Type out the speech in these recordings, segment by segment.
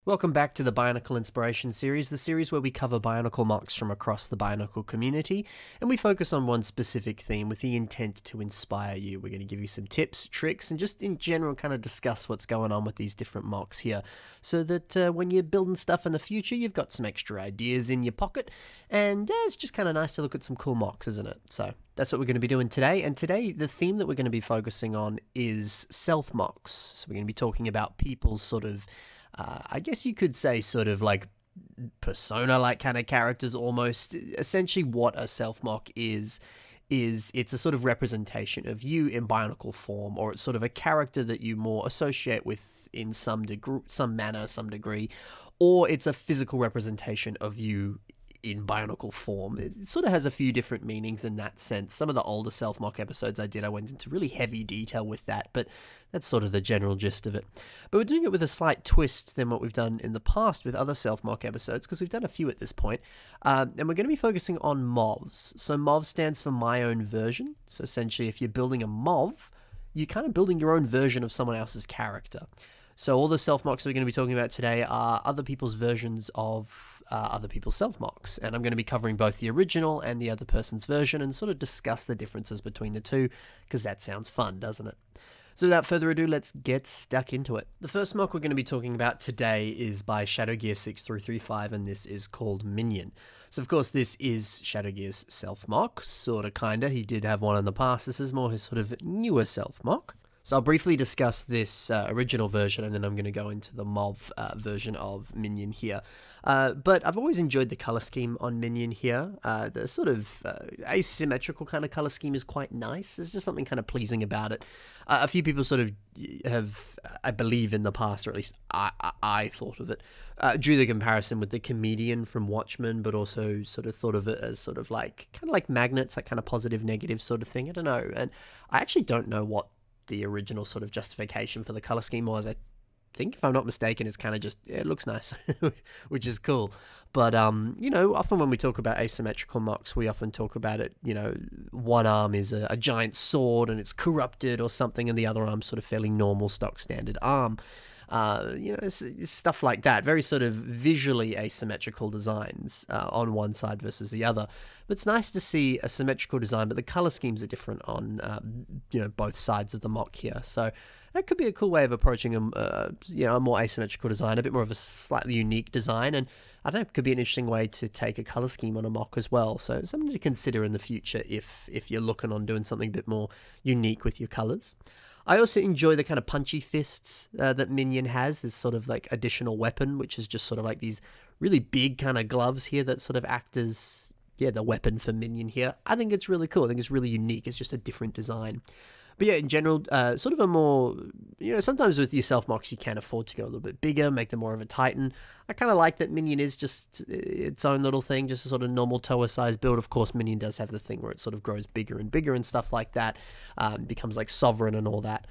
Welcome back to the Bionicle Inspiration Series, the series where we cover Bionicle MOCs from across the Bionicle community, and we focus on one specific theme with the intent to inspire you. We're going to give you some tips, tricks, and just in general kind of discuss what's going on with these different MOCs here, so that when you're building stuff in the future, you've got some extra ideas in your pocket, and it's just kind of nice to look at some cool MOCs, isn't it? So that's what we're going to be doing today, and today the theme that we're going to be focusing on is Self MOCs. So we're going to be talking about people's sort of I guess you could say sort of like persona-like kind of characters almost. Essentially what a Self MOC is it's a sort of representation of you in Bionicle form, or it's sort of a character that you more associate with in some degree, or it's a physical representation of you in Bionicle form. It sort of has a few different meanings in that sense. Some of the older Self MOC episodes I went into really heavy detail with that, but that's sort of the general gist of it. But we're doing it with a slight twist than what we've done in the past with other Self MOC episodes, because we've done a few at this point. And we're going to be focusing on MOVs. So MOV stands for my own version. So essentially, if you're building a MOV, you're kind of building your own version of someone else's character. So all the Self MOCs we're going to be talking about today are other people's versions of other people's Self MOCs, and I'm going to be covering both the original and the other person's version and sort of discuss the differences between the two, because that sounds fun, doesn't it? So without further ado, let's get stuck into it. The first MOC we're going to be talking about today is by ShadowGear6335, and this is called Minion. So of course this is Shadowgear's Self MOC, sorta kinda. He did have one in the past. This is more his sort of newer Self MOC. So I'll briefly discuss this original version, and then I'm going to go into the MOV version of Minion here. But I've always enjoyed the color scheme on Minion here. The sort of asymmetrical kind of color scheme is quite nice. There's just something kind of pleasing about it. A few people sort of have, I believe in the past, or at least I thought of it, drew the comparison with the comedian from Watchmen, but also sort of thought of it as sort of like, kind of like magnets, that kind of positive, negative sort of thing. I don't know. And I actually don't know what the original sort of justification for the color scheme was. I think, if I'm not mistaken, it's kind of just, it looks nice, which is cool. But, you know, often when we talk about asymmetrical MOCs, we often talk about it, you know, one arm is a giant sword and it's corrupted or something, and the other arm's sort of fairly normal, stock standard arm. You know, it's stuff like that. Very sort of visually asymmetrical designs on one side versus the other. But it's nice to see a symmetrical design, but the color schemes are different on, you know, both sides of the MOC here. So that could be a cool way of approaching you know, a more asymmetrical design, a bit more of a slightly unique design. And I don't know, it could be an interesting way to take a color scheme on a MOC as well. So something to consider in the future if you're looking on doing something a bit more unique with your colors. I also enjoy the kind of punchy fists that Minion has, this sort of like additional weapon, which is just sort of like these really big kind of gloves here that sort of act as, yeah, the weapon for Minion here. I think it's really cool. I think it's really unique. It's just a different design. But yeah, in general, sort of a more, you know, sometimes with your Self MOCs, you can afford to go a little bit bigger, make them more of a Titan. I kind of like that Minion is just its own little thing, just a sort of normal Toa-sized build. Of course, Minion does have the thing where it sort of grows bigger and bigger and stuff like that, becomes like Sovereign and all that.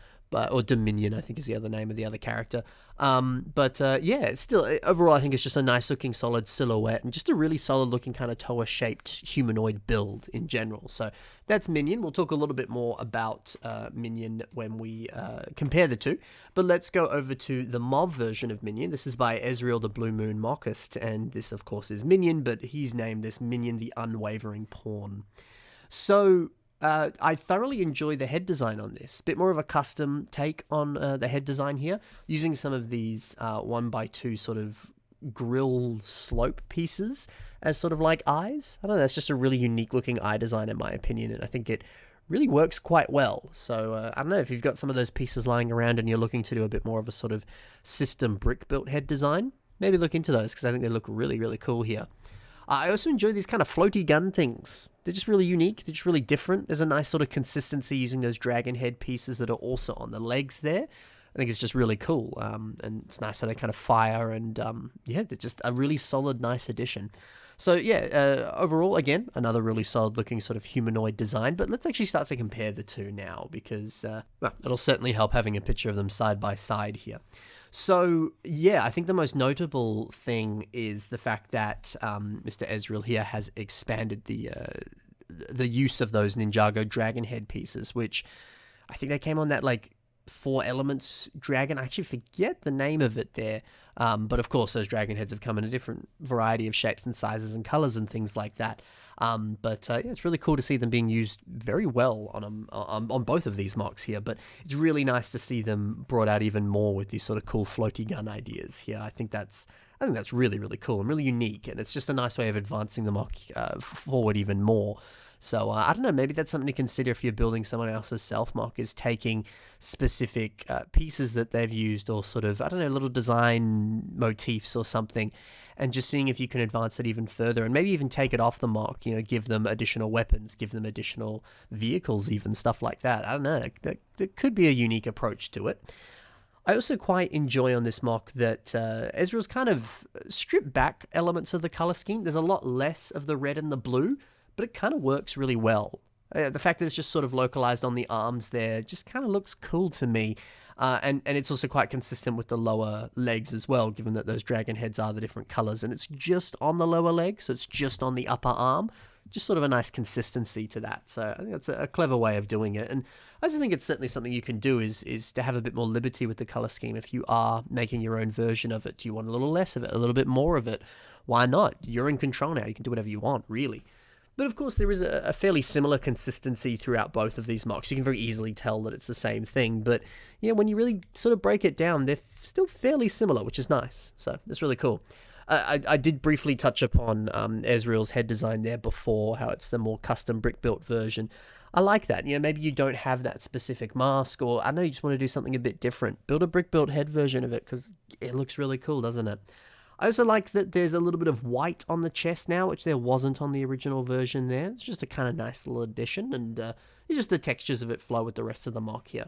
Or Dominion, I think, is the other name of the other character. Yeah, it's still, overall, I think it's just a nice looking solid silhouette and just a really solid looking kind of Toa shaped humanoid build in general. So that's Minion. We'll talk a little bit more about Minion when we compare the two. But let's go over to the MOV version of Minion. This is by Ezreel the Blue Moon Mockist, and this, of course, is Minion, but he's named this Minion the Unwavering Pawn. So I thoroughly enjoy the head design on this. Bit more of a custom take on the head design here, using some of these 1x2 sort of grill slope pieces as sort of like eyes. I don't know, that's just a really unique looking eye design in my opinion, and I think it really works quite well. So I don't know, if you've got some of those pieces lying around and you're looking to do a bit more of a sort of system brick built head design, maybe look into those, because I think they look really, really cool here. I also enjoy these kind of floaty gun things. They're just really unique. They're just really different. There's a nice sort of consistency using those dragon head pieces that are also on the legs there. I think it's just really cool. And it's nice how they kind of fire, and yeah, they're just a really solid, nice addition. So yeah, overall, again, another really solid looking sort of humanoid design. But let's actually start to compare the two now, because well, it'll certainly help having a picture of them side by side here. So, yeah, I think the most notable thing is the fact that Mr. Ezreel here has expanded the use of those Ninjago dragon head pieces, which I think they came on that, like, four elements dragon. I actually forget the name of it there. But of course, those dragon heads have come in a different variety of shapes and sizes and colors and things like that. Yeah, it's really cool to see them being used very well on both of these MOCs here. But it's really nice to see them brought out even more with these sort of cool floaty gun ideas here. I think that's really, really cool and really unique, and it's just a nice way of advancing the MOC forward even more. So I don't know, maybe that's something to consider if you're building someone else's Self MOC, is taking specific pieces that they've used, or sort of, I don't know, little design motifs or something, and just seeing if you can advance it even further, and maybe even take it off the MOC, you know, give them additional weapons, give them additional vehicles, even stuff like that. I don't know, that could be a unique approach to it. I also quite enjoy on this MOC that Ezreel's kind of stripped back elements of the color scheme. There's a lot less of the red and the blue, but it kind of works really well. The fact that it's just sort of localized on the arms there just kind of looks cool to me. And it's also quite consistent with the lower legs as well, given that those dragon heads are the different colors, and it's just on the lower leg, so it's just on the upper arm. Just sort of a nice consistency to that. So I think that's a clever way of doing it. And I also think it's certainly something you can do is to have a bit more liberty with the color scheme. If you are making your own version of it, do you want a little less of it, a little bit more of it? Why not? You're in control now. You can do whatever you want, really. But of course, there is a fairly similar consistency throughout both of these MOCs. You can very easily tell that it's the same thing. But yeah, when you really sort of break it down, they're still fairly similar, which is nice. So that's really cool. I did briefly touch upon Ezreel's head design there before, how it's the more custom brick-built version. I like that. You know, maybe you don't have that specific mask, or I know you just want to do something a bit different. Build a brick-built head version of it, because it looks really cool, doesn't it? I also like that there's a little bit of white on the chest now, which there wasn't on the original version there. It's just a kind of nice little addition, and it's just the textures of it flow with the rest of the MOC here.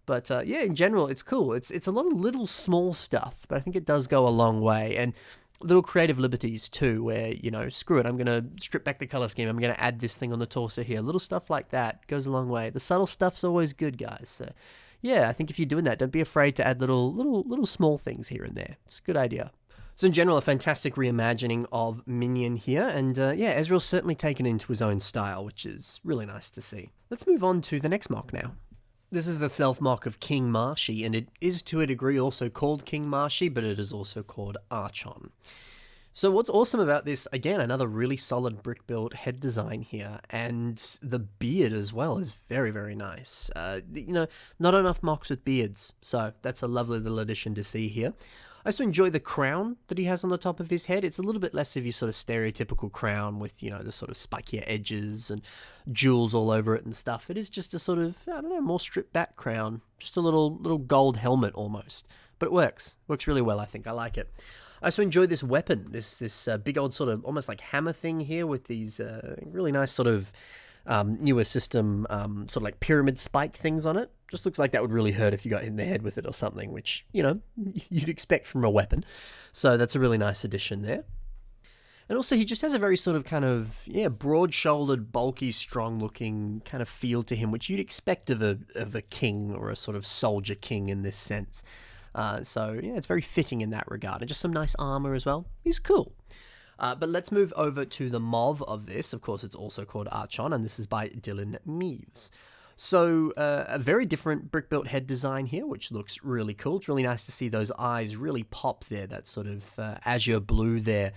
But yeah, in general, it's cool. It's a lot of little small stuff, but I think it does go a long way. And little creative liberties too, where, you know, screw it, I'm going to strip back the color scheme, I'm going to add this thing on the torso here. Little stuff like that goes a long way. The subtle stuff's always good, guys. So yeah, I think if you're doing that, don't be afraid to add little small things here and there. It's a good idea. So in general, a fantastic reimagining of Minion here, and yeah, Ezreel's certainly taken into his own style, which is really nice to see. Let's move on to the next MOC now. This is the Self MOC of Kingmarshy, and it is to a degree also called Kingmarshy, but it is also called Archon. So what's awesome about this, again, another really solid brick-built head design here, and the beard as well is very, very nice. You know, not enough MOCs with beards, so that's a lovely little addition to see here. I also enjoy the crown that he has on the top of his head. It's a little bit less of your sort of stereotypical crown with, you know, the sort of spikier edges and jewels all over it and stuff. It is just a sort of, I don't know, more stripped back crown. Just a little gold helmet almost. But it works. Works really well, I think. I like it. I also enjoy this weapon, this big old sort of almost like hammer thing here with these really nice sort of newer system sort of like pyramid spike things on it. Just looks like that would really hurt if you got hit in the head with it or something, which, you know, you'd expect from a weapon. So that's a really nice addition there. And also he just has a very sort of kind of, yeah, broad-shouldered, bulky, strong-looking kind of feel to him, which you'd expect of a king or a sort of soldier king in this sense. So yeah, it's very fitting in that regard. And just some nice armor as well. He's cool. But let's move over to the MOV of this. Of course, it's also called Archon, and this is by Dylan Mievis. So a very different brick-built head design here, which looks really cool. It's really nice to see those eyes really pop there. That sort of azure blue there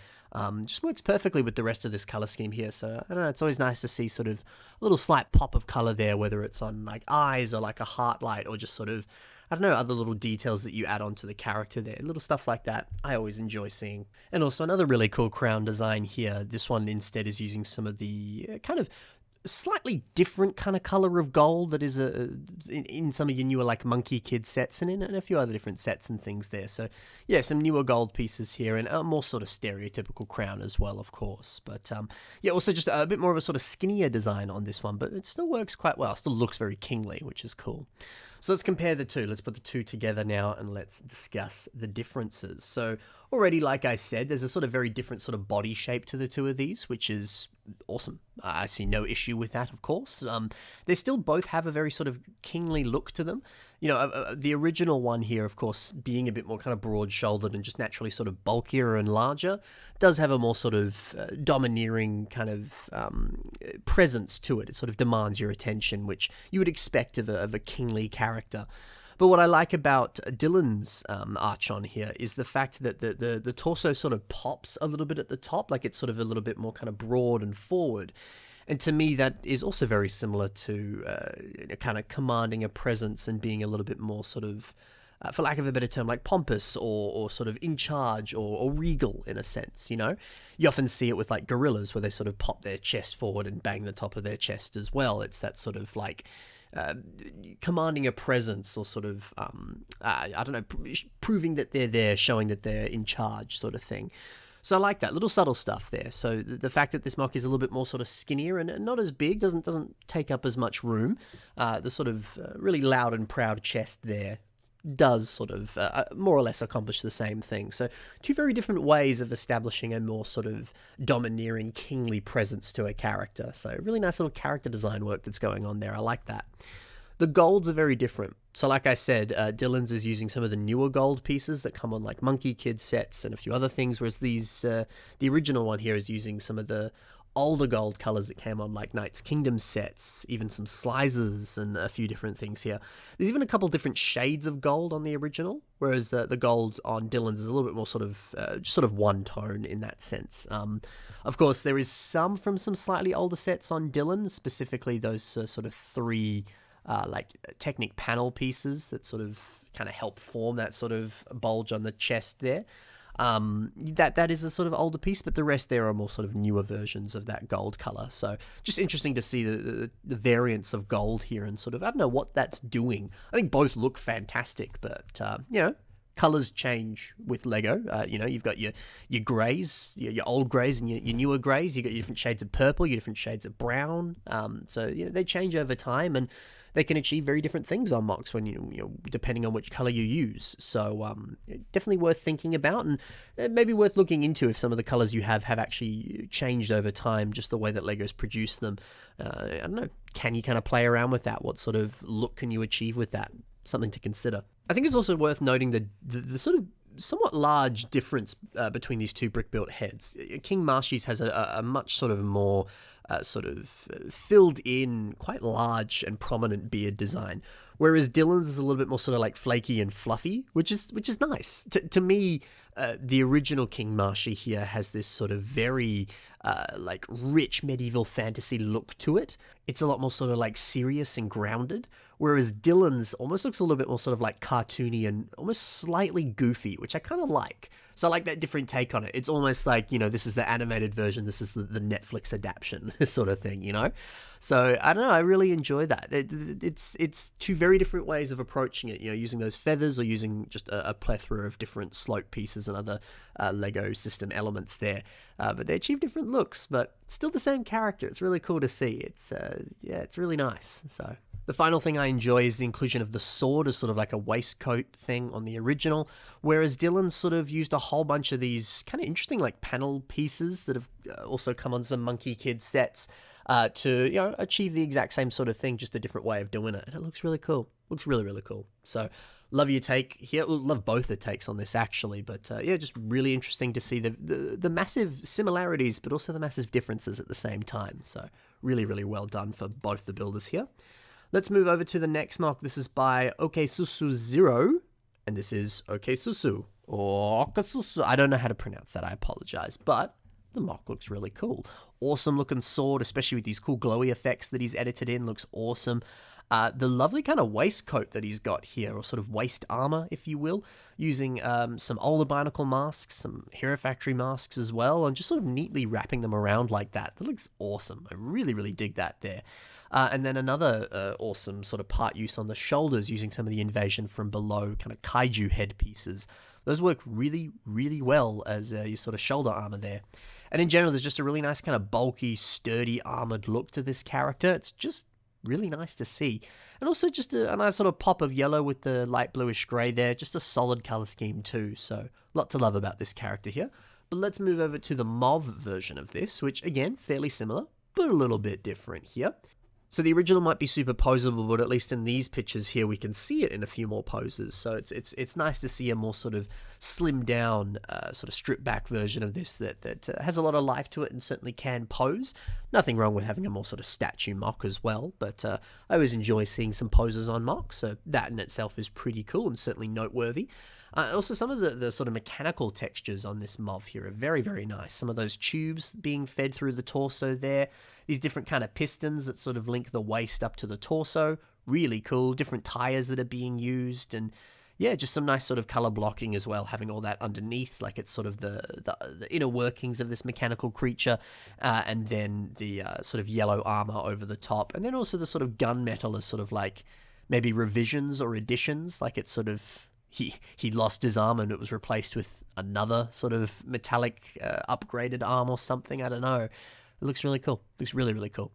just works perfectly with the rest of this color scheme here. So I don't know, it's always nice to see sort of a little slight pop of color there, whether it's on like eyes or like a heart light or just sort of, I don't know, other little details that you add onto the character there. Little stuff like that I always enjoy seeing. And also another really cool crown design here. This one instead is using some of the kind of slightly different kind of color of gold that is in some of your newer like Monkey Kid sets and in a few other different sets and things there. So yeah, some newer gold pieces here and a more sort of stereotypical crown as well, of course. But yeah, also just a bit more of a sort of skinnier design on this one, but it still works quite well. It still looks very kingly, which is cool. So let's compare the two. Let's put the two together now and let's discuss the differences. So already, like I said, there's a sort of very different sort of body shape to the two of these, which is awesome. I see no issue with that, of course. They still both have a very sort of kingly look to them. You know, the original one here, of course, being a bit more kind of broad-shouldered and just naturally sort of bulkier and larger, does have a more sort of domineering kind of presence to it. It sort of demands your attention, which you would expect of a kingly character. But what I like about Dylan's Archon here is the fact that the torso sort of pops a little bit at the top, like it's sort of a little bit more kind of broad and forward. And to me, that is also very similar to kind of commanding a presence and being a little bit more sort of, for lack of a better term, like pompous or sort of in charge or regal in a sense, you know? You often see it with like gorillas where they sort of pop their chest forward and bang the top of their chest as well. It's that sort of like commanding a presence or sort of, I don't know, proving that they're there, showing that they're in charge sort of thing. So I like that little subtle stuff there. So the fact that this MOC is a little bit more sort of skinnier and not as big, doesn't take up as much room. The sort of really loud and proud chest there does sort of more or less accomplish the same thing. So two very different ways of establishing a more sort of domineering, kingly presence to a character. So really nice little character design work that's going on there. I like that. The golds are very different. So like I said, Dylan's is using some of the newer gold pieces that come on like Monkey Kid sets and a few other things, whereas these the original one here is using some of the older gold colors that came on like Knight's Kingdom sets, even some slices and a few different things here. There's even a couple different shades of gold on the original, whereas the gold on Dylan's is a little bit more sort of just sort of one tone in that sense. Of course, there is some from some slightly older sets on Dylan, specifically those sort of three like Technic panel pieces that sort of kind of help form that sort of bulge on the chest there. That is a sort of older piece, but the rest there are more sort of newer versions of that gold color. So just interesting to see the variance of gold here and sort of, I don't know what that's doing. I think both look fantastic, but, you know, colors change with Lego. You know, you've got your grays, your old grays and your newer grays. You've got your different shades of purple, your different shades of brown. So, you know, they change over time and they can achieve very different things on MOCs when you know, depending on which color you use. So definitely worth thinking about and maybe worth looking into if some of the colors you have actually changed over time, just the way that Legos produce them. I don't know, can you kind of play around with that? What sort of look can you achieve with that? Something to consider. I think it's also worth noting the sort of somewhat large difference between these two brick-built heads. Kingmarshy's has a much sort of more sort of filled in, quite large and prominent beard design, whereas Dylan's is a little bit more sort of like flaky and fluffy, which is nice. To me, the original Kingmarshy here has this sort of very like rich medieval fantasy look to it. It's a lot more sort of like serious and grounded, whereas Dylan's almost looks a little bit more sort of like cartoony and almost slightly goofy, which I kind of like. So I like that different take on it. It's almost like, you know, this is the animated version, this is the Netflix adaptation sort of thing, you know? So I don't know, I really enjoy that. It's two very different ways of approaching it, you know, using those feathers or using just a plethora of different slope pieces and other Lego system elements there. But they achieve different looks, but still the same character. It's really cool to see. It's it's really nice. So the final thing I enjoy is the inclusion of the sword as sort of like a waistcoat thing on the original, whereas Dylan sort of used a whole bunch of these kind of interesting like panel pieces that have also come on some Monkey Kid sets to, you know, achieve the exact same sort of thing, just a different way of doing it. And it looks really cool. Looks really, really cool. So love your take here. Love both the takes on this actually, but yeah, just really interesting to see the massive similarities, but also the massive differences at the same time. So really, really well done for both the builders here. Let's move over to the next MOC. This is by Oksusu 0, and this is Oksusu, or Oksusu. I don't know how to pronounce that, I apologize, but the MOC looks really cool. Awesome looking sword, especially with these cool glowy effects that he's edited in, looks awesome. The lovely kind of waistcoat that he's got here, or sort of waist armor, if you will, using some older Bionicle masks, some Hero Factory masks as well, and just sort of neatly wrapping them around like that. That looks awesome. I really, really dig that there. And then another awesome sort of part use on the shoulders, using some of the invasion from below kind of kaiju headpieces. Those work really, really well as your sort of shoulder armor there. And in general, there's just a really nice kind of bulky, sturdy, armored look to this character. It's just really nice to see. And also just a nice sort of pop of yellow with the light bluish grey there. Just a solid color scheme too. So a lot to love about this character here. But let's move over to the MOV version of this, which again, fairly similar, but a little bit different here. So the original might be super posable, but at least in these pictures here, we can see it in a few more poses. So it's nice to see a more sort of slimmed down, sort of stripped back version of this that has a lot of life to it and certainly can pose. Nothing wrong with having a more sort of statue MOC as well, but I always enjoy seeing some poses on MOC, so that in itself is pretty cool and certainly noteworthy. Also, some of the sort of mechanical textures on this MOV here are very, very nice. Some of those tubes being fed through the torso there. These different kind of pistons that sort of link the waist up to the torso. Really cool. Different tires that are being used. And yeah, just some nice sort of color blocking as well, having all that underneath, like it's sort of the inner workings of this mechanical creature. And then the sort of yellow armor over the top. And then also the sort of gunmetal as sort of like maybe revisions or additions, like it's sort of... He lost his arm and it was replaced with another sort of metallic upgraded arm or something. I don't know. It looks really cool. Looks really, really cool.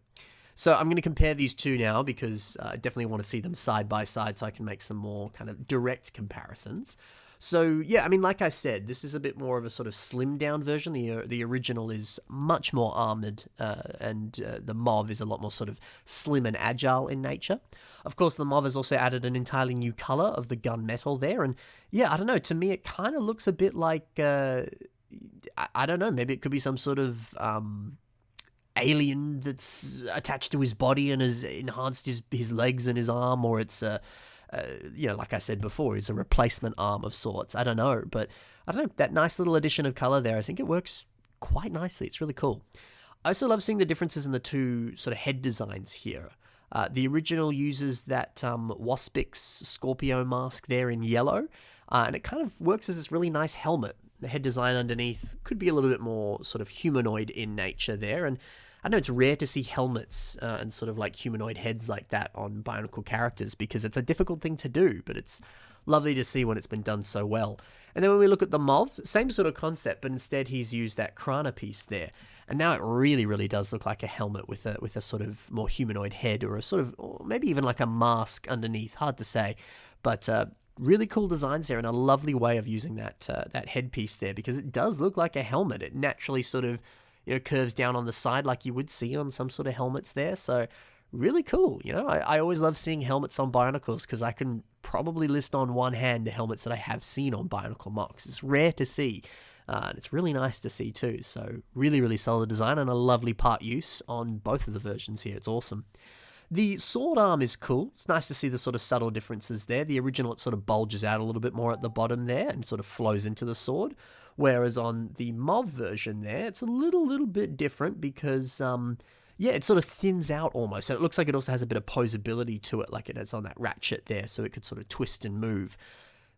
So I'm going to compare these two now because I definitely want to see them side by side so I can make some more kind of direct comparisons. So yeah, I mean, like I said, this is a bit more of a sort of slimmed down version. The original is much more armored, and the MOV is a lot more sort of slim and agile in nature. Of course, the MOV has also added an entirely new color of the gunmetal there, and yeah, I don't know. To me, it kind of looks a bit like I don't know. Maybe it could be some sort of alien that's attached to his body and has enhanced his legs and his arm, or it's like I said before, it's a replacement arm of sorts. I don't know, but I don't know, that nice little addition of color there, I think it works quite nicely. It's really cool. I also love seeing the differences in the two sort of head designs here. The original uses that Waspix Scorpio mask there in yellow, and it kind of works as this really nice helmet. The head design underneath could be a little bit more sort of humanoid in nature there, and I know it's rare to see helmets and sort of like humanoid heads like that on Bionicle characters because it's a difficult thing to do, but it's lovely to see when it's been done so well. And then when we look at the MOV, same sort of concept, but instead he's used that Krana piece there. And now it really, really does look like a helmet with a sort of more humanoid head or a sort of, or maybe even like a mask underneath. Hard to say, but really cool designs there and a lovely way of using that headpiece there because it does look like a helmet. It naturally sort of curves down on the side like you would see on some sort of helmets there. So really cool. I always love seeing helmets on Bionicles because I can probably list on one hand the helmets that I have seen on Bionicle MOCs. It's rare to see. And it's really nice to see too. So really, really solid design and a lovely part use on both of the versions here. It's awesome. The sword arm is cool. It's nice to see the sort of subtle differences there. The original, it sort of bulges out a little bit more at the bottom there and sort of flows into the sword. Whereas on the MOV version there, it's a little bit different because, it sort of thins out almost. And it looks like it also has a bit of posability to it, like it has on that ratchet there, so it could sort of twist and move.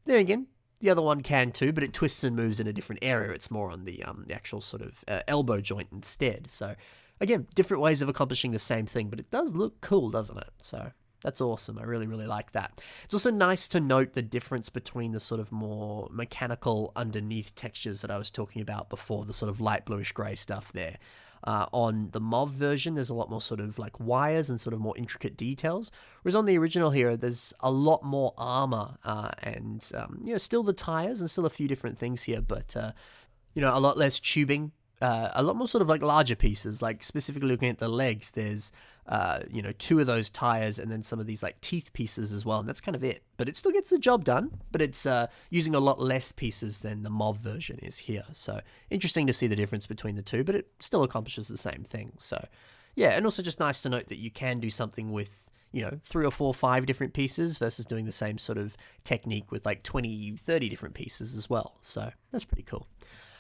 There again, the other one can too, but it twists and moves in a different area. It's more on the actual sort of elbow joint instead. So, again, different ways of accomplishing the same thing, but it does look cool, doesn't it? So that's awesome. I really, really like that. It's also nice to note the difference between the sort of more mechanical underneath textures that I was talking about before, the sort of light bluish grey stuff there. On the MOV version, there's a lot more sort of like wires and sort of more intricate details. Whereas on the original here, there's a lot more armor and, still the tires and still a few different things here, but, a lot less tubing. A lot more sort of like larger pieces, like specifically looking at the legs, there's, two of those tires and then some of these like teeth pieces as well. And that's kind of it, but it still gets the job done, but it's using a lot less pieces than the MOV version is here. So interesting to see the difference between the two, but it still accomplishes the same thing. So yeah, and also just nice to note that you can do something with 3 or 4, 5 different pieces versus doing the same sort of technique with like 20, 30 different pieces as well. So that's pretty cool.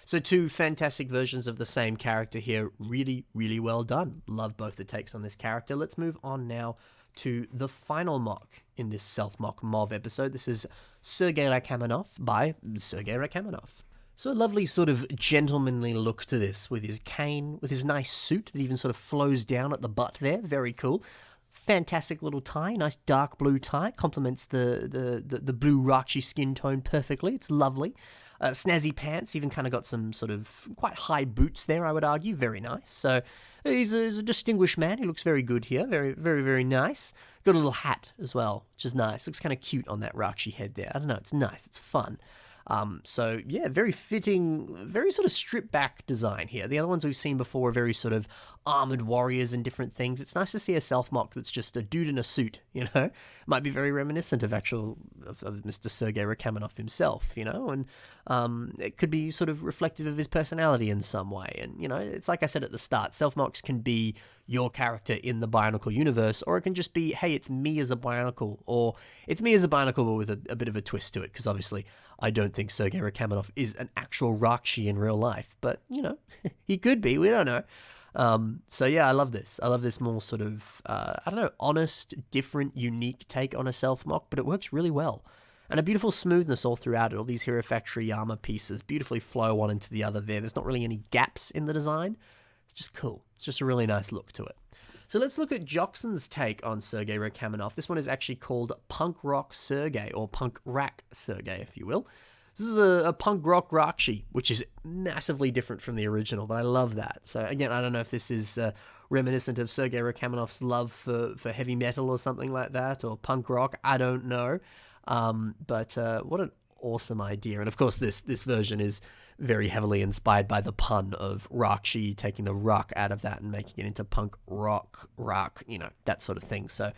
So 2 fantastic versions of the same character here. Really, really well done. Love both the takes on this character. Let's move on now to the final MOC in this Self MOC MOV episode. This is Sergei Rahkmaninoff by Sergei Rahkmaninoff. So a lovely sort of gentlemanly look to this with his cane, with his nice suit that even sort of flows down at the butt there. Very cool. Fantastic little tie, nice dark blue tie. Complements the blue Rakshi skin tone perfectly. It's lovely. Snazzy pants, even kind of got some sort of quite high boots there, I would argue. Very nice. So he's a distinguished man. He looks very good here. Very, very, very nice. Got a little hat as well, which is nice. Looks kind of cute on that Rakshi head there. I don't know. It's nice. It's fun. So yeah, very fitting, very sort of stripped back design here. The other ones we've seen before were very sort of armored warriors and different things. It's nice to see a Self MOC that's just a dude in a suit, you know? Might be very reminiscent of Mr. Sergei Rahkmaninoff himself, you know? And it could be sort of reflective of his personality in some way. And, you know, it's like I said at the start, Self MOCs can be your character in the Bionicle universe, or it can just be, hey, it's me as a Bionicle, or it's me as a Bionicle but with a bit of a twist to it, because obviously I don't think Sergei Rahkmaninoff is an actual Rahkshi in real life, but, you know, he could be, we don't know. So yeah, I love this. I love this more sort of, I don't know, honest, different, unique take on a Self MOC, but it works really well. And a beautiful smoothness all throughout it. All these Hero Factory armor pieces beautifully flow one into the other there. There's not really any gaps in the design. It's just cool. It's just a really nice look to it. So let's look at Djokson's take on Sergei Rahkmaninoff. This one is actually called Punkrahk Sergei, or Punkrahk Sergei, if you will. This is a punk rock Rahkshi, which is massively different from the original, but I love that. So again, I don't know if this is reminiscent of Sergei Rahkmaninoff's love for heavy metal or something like that, or punk rock. I don't know. But what an awesome idea. And of course, this version is very heavily inspired by the pun of Rahkshi, taking the rock out of that and making it into punk rock, you know, that sort of thing. So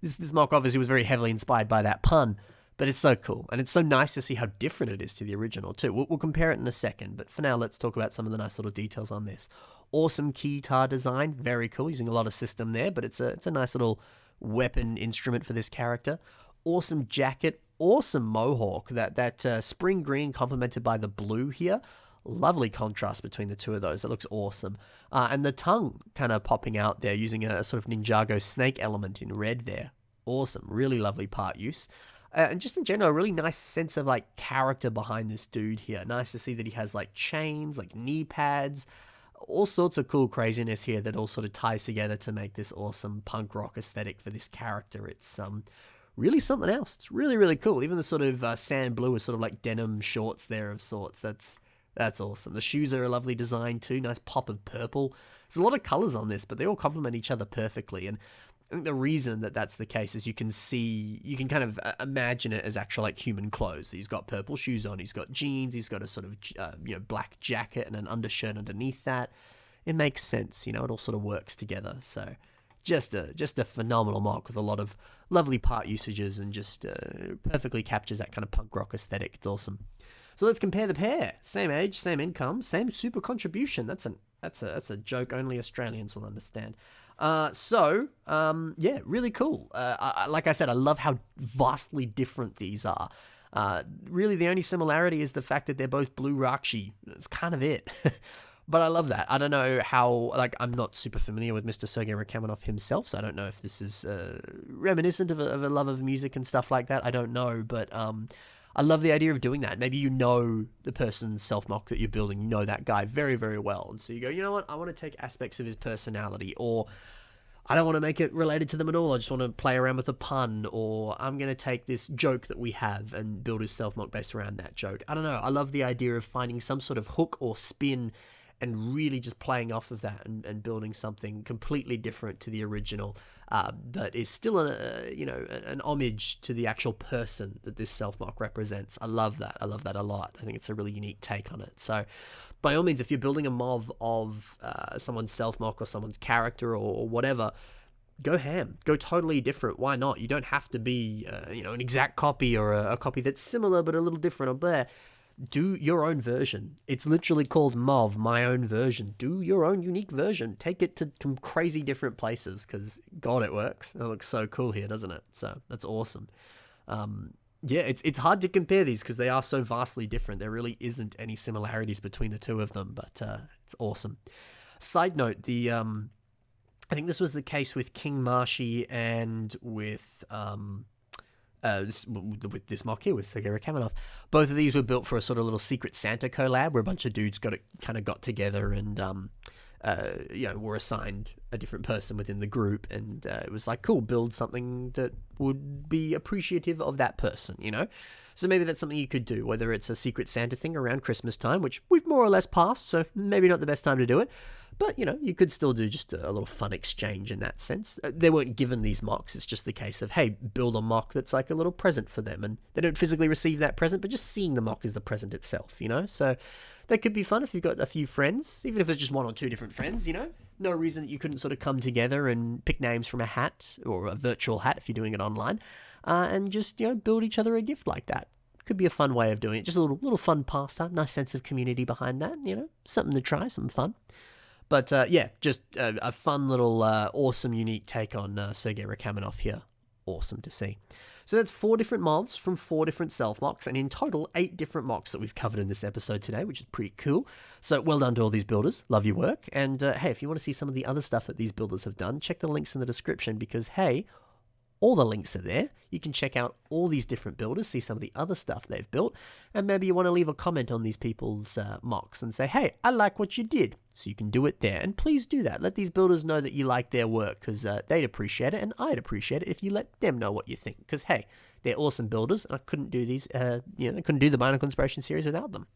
this MOC obviously was very heavily inspired by that pun, but it's so cool. And it's so nice to see how different it is to the original too. We'll compare it in a second, but for now, let's talk about some of the nice little details on this. Awesome keytar design, very cool, using a lot of system there, but it's a nice little weapon instrument for this character. Awesome jacket, awesome mohawk, that spring green complemented by the blue here. Lovely contrast between the two of those. That looks awesome. And the tongue kind of popping out there using a sort of Ninjago snake element in red there. Awesome. Really lovely part use. And just in general, a really nice sense of like character behind this dude here. Nice to see that he has like chains, like knee pads, all sorts of cool craziness here that all sort of ties together to make this awesome punk rock aesthetic for this character. It's really something else. It's really, really cool. Even the sort of sand blue is sort of like denim shorts there of sorts. That's awesome. The shoes are a lovely design too. Nice pop of purple. There's a lot of colors on this, but they all complement each other perfectly. And I think the reason that that's the case is you can kind of imagine it as actual like human clothes. He's got purple shoes on. He's got jeans. He's got a sort of black jacket and an undershirt underneath that. It makes sense. You know, it all sort of works together. So just a phenomenal MOC with a lot of lovely part usages and just perfectly captures that kind of punk rock aesthetic. It's awesome. So let's compare the pair. Same age, same income, same super contribution. That's a joke only Australians will understand. Yeah, really cool. Like I said, I love how vastly different these are. Really, the only similarity is the fact that they're both blue Rahkshi. It's kind of it. But I love that. I don't know how, like, I'm not super familiar with Mr. Sergei Rahkmaninoff himself, so I don't know if this is reminiscent of a love of music and stuff like that. I don't know, but I love the idea of doing that. Maybe you know the person's Self MOC that you're building, you know that guy very, very well, and so you go, you know what, I want to take aspects of his personality, or I don't want to make it related to them at all, I just want to play around with a pun, or I'm going to take this joke that we have and build his Self MOC based around that joke. I don't know, I love the idea of finding some sort of hook or spin and really just playing off of that and building something completely different to the original, but is still an homage to the actual person that this Self MOC represents. I love that. I love that a lot. I think it's a really unique take on it. So by all means, if you're building a MOV of someone's Self MOC or someone's character or whatever, go ham. Go totally different. Why not? You don't have to be an exact copy or a copy that's similar but a little different or there. Do your own version. It's literally called MOV, my own version. Do your own unique version. Take it to some crazy different places, because, God, it works. It looks so cool here, doesn't it? So, that's awesome. Yeah, it's hard to compare these, because they are so vastly different. There really isn't any similarities between the two of them, but it's awesome. Side note, I think this was the case with Kingmarshy and with this MOC here with Sergei Rahkmaninoff. Both of these were built for a sort of little Secret Santa collab where a bunch of dudes got together and were assigned a different person within the group, and it was like, cool, build something that would be appreciative of that person, you know? So maybe that's something you could do, whether it's a Secret Santa thing around Christmas time, which we've more or less passed, so maybe not the best time to do it. But, you could still do just a little fun exchange in that sense. They weren't given these MOCs, it's just the case of, hey, build a MOC that's like a little present for them, and they don't physically receive that present, but just seeing the MOC is the present itself, So that could be fun if you've got a few friends, even if it's just one or two different friends, No reason that you couldn't sort of come together and pick names from a hat, or a virtual hat if you're doing it online, and just, build each other a gift like that. Could be a fun way of doing it, just a little fun pastime, nice sense of community behind that, something to try, something fun. But just a fun little, awesome, unique take on Sergei Rahkmaninoff here. Awesome to see. So that's 4 different mobs from 4 different Self MOCs, and in total 8 different MOCs that we've covered in this episode today, which is pretty cool. So well done to all these builders. Love your work. And hey, if you want to see some of the other stuff that these builders have done, check the links in the description, because hey, all the links are there. You can check out all these different builders, see some of the other stuff they've built, and maybe you want to leave a comment on these people's MOCs and say, hey, I like what you did. So you can do it there. And please do that. Let these builders know that you like their work, because they'd appreciate it, and I'd appreciate it if you let them know what you think. Because hey, they're awesome builders, and I couldn't do these, I couldn't do the Bionicle Inspiration series without them.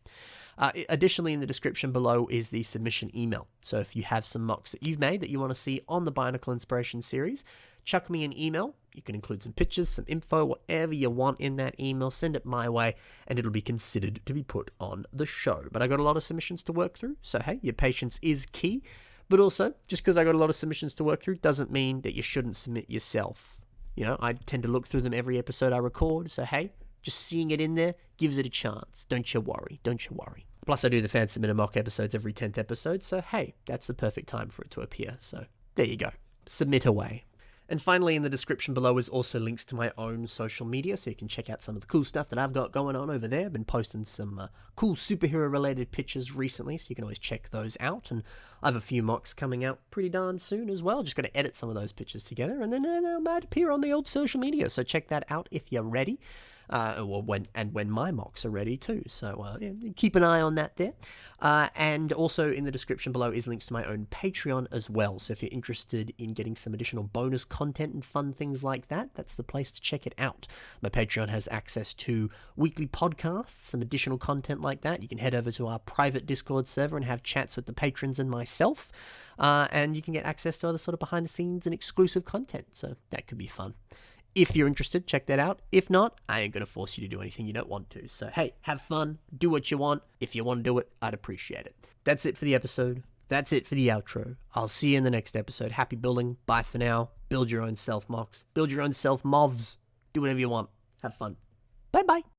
Additionally, in the description below is the submission email. So if you have some MOCs that you've made that you want to see on the Bionicle Inspiration series, chuck me an email. You can include some pictures, some info, whatever you want in that email. Send it my way, and it'll be considered to be put on the show. But I got a lot of submissions to work through, so hey, your patience is key. But also, just because I got a lot of submissions to work through doesn't mean that you shouldn't submit yourself. I tend to look through them every episode I record, so hey, just seeing it in there gives it a chance. Don't you worry. Plus, I do the Fan Submit a MOC episodes every 10th episode, so hey, that's the perfect time for it to appear. So there you go. Submit away. And finally, in the description below is also links to my own social media, so you can check out some of the cool stuff that I've got going on over there. I've been posting some cool superhero-related pictures recently, so you can always check those out. And I have a few MOCs coming out pretty darn soon as well. Just got to edit some of those pictures together, and then they might appear on the old social media. So check that out if you're ready. When my MOCs are ready too. So keep an eye on that there. And also in the description below is links to my own Patreon as well. So if you're interested in getting some additional bonus content and fun things like that, that's the place to check it out. My Patreon has access to weekly podcasts, some additional content like that. You can head over to our private Discord server and have chats with the patrons and myself. And you can get access to other sort of behind the scenes and exclusive content. So that could be fun. If you're interested, check that out. If not, I ain't going to force you to do anything you don't want to. So, hey, have fun. Do what you want. If you want to do it, I'd appreciate it. That's it for the episode. That's it for the outro. I'll see you in the next episode. Happy building. Bye for now. Build your own Self MOCs. Build your own Self MOVs. Do whatever you want. Have fun. Bye-bye.